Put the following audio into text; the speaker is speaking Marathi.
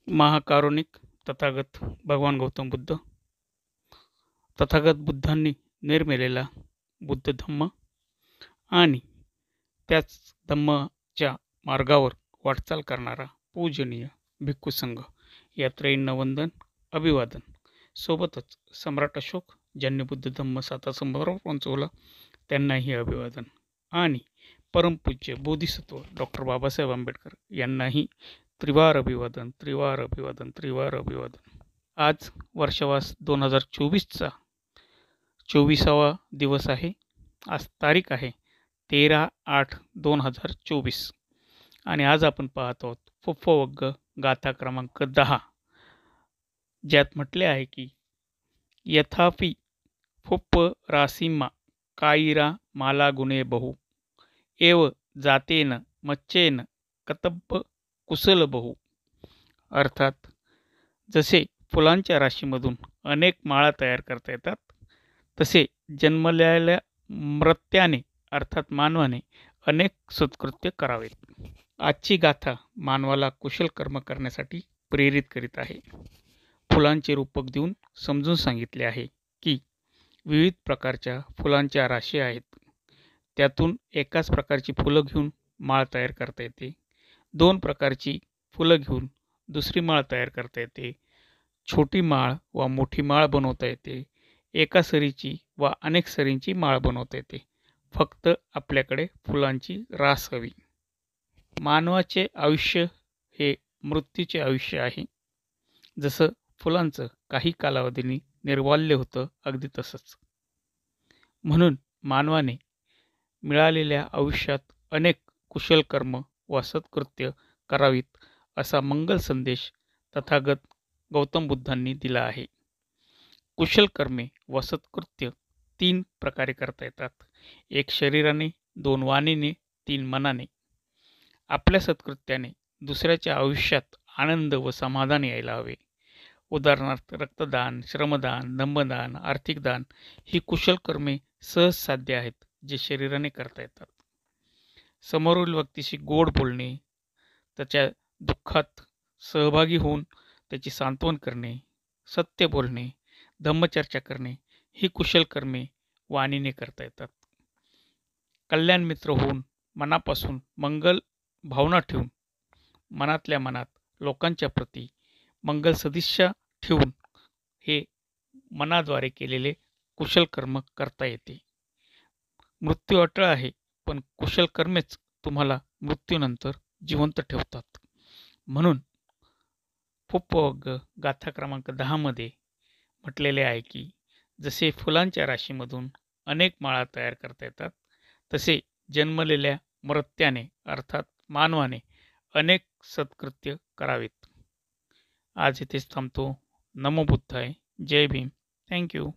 महाकारुणिक तथागत भगवान गौतम बुद्ध, तथागत बुद्धांनी निर्मिलेला बुद्ध धम्म आणि त्याच धम्माच्या मार्गावर वाटचाल करणारा पूजनीय भिक्खू संघ या त्रयींना वंदन अभिवादन. सोबतच सम्राट अशोक ज्यांनी बुद्ध धम्म सातासंभावर पोहोचवला त्यांनाही अभिवादन आणि परमपूज्य बोधिसत्व डॉक्टर बाबासाहेब आंबेडकर यांनाही त्रिवार अभिवादन, त्रिवार अभिवादन, त्रिवार अभिवादन. आज वर्षवास 2024चा 24वा दिवस आहे. आज तारीख आहे 13/8/2024 आणि आज आपण पाहत आहोत फुफ्फवग्ग गाथा क्रमांक 10, ज्यात म्हटले आहे की यथापि फुप्प रासीम्मा कायिरा माला गुणे बहु एव जातेन मच्चेन कतब्ब कुशल बहु. अर्थात जसे फुलांच्या राशीमधून अनेक माळा तयार करता येतात, तसे जन्मलेल्या मर्त्याने अर्थात मानवाने अनेक सत्कृत्य करावेत. आजची गाथा मानवाला कुशल कर्म करण्यासाठी प्रेरित करीत आहे. फुलांचे रूपक देऊन समजून सांगितले आहे की विविध प्रकारच्या फुलांच्या राशी आहेत. त्यातून एकाच प्रकारची फुलं घेऊन माळ तयार करता येते. 2 प्रकारची फुलं घेऊन दुसरी माळ तयार करता येते. छोटी माळ व मोठी माळ बनवता येते. एका सरीची व अनेक सरींची माळ बनवता येते. फक्त आपल्याकडे फुलांची रास हवी. मानवाचे आयुष्य हे मृत्यूचे आयुष्य आहे. जसं फुलांचं काही कालावधीने निर्वाल्य होतं, अगदी तसंच. म्हणून मानवाने मिळालेल्या आयुष्यात अनेक कुशल कर्म व सत्कृत्य करावीत असा मंगल संदेश तथागत गौतम बुद्धांनी दिला आहे. कुशल कर्मे व सत्कृत्य 3 प्रकारे करता येतात. 1 शरीराने, 2 वाणीने, 3 मनाने. आपल्या सत्कृत्याने दुसऱ्याच्या आयुष्यात आनंद व समाधान यायला हवे. उदाहरणार्थ रक्तदान, श्रमदान, धम्मदान, आर्थिक दान ही कुशल कर्मे सहज साध्य आहेत, जे शरीराने करता येतात. समोरील व्यक्तीशी गोड बोलणे, त्याच्या दुःखात सहभागी होऊन त्याची सांत्वन करणे, सत्य बोलणे, धम्मचर्चा करणे ही कुशल कर्मे वाणीने करता येतात. कल्याण मित्र होऊन मनापासून मंगल भावना ठेवून मनातल्या मनात लोकांच्या प्रती मंगल सदिच्छा ठेवून हे मनाद्वारे केलेले कुशल कर्म करता येते. मृत्यू अटळ आहे, पण कुशल कर्मेच तुम्हाला मृत्यूनंतर जिवंत ठेवतात. म्हणून फुप्पवग्ग गाथा क्रमांक 10 मध्ये म्हटलेले आहे की जसे फुलांच्या राशीमधून अनेक माळा तयार करता येतात, तसे जन्मलेल्या मर्त्याने अर्थात मानवाने अनेक सत्कृत्य करावीत. आज इथेच थांबतो. नमो बुद्धाय. जय भीम. थँक्यू.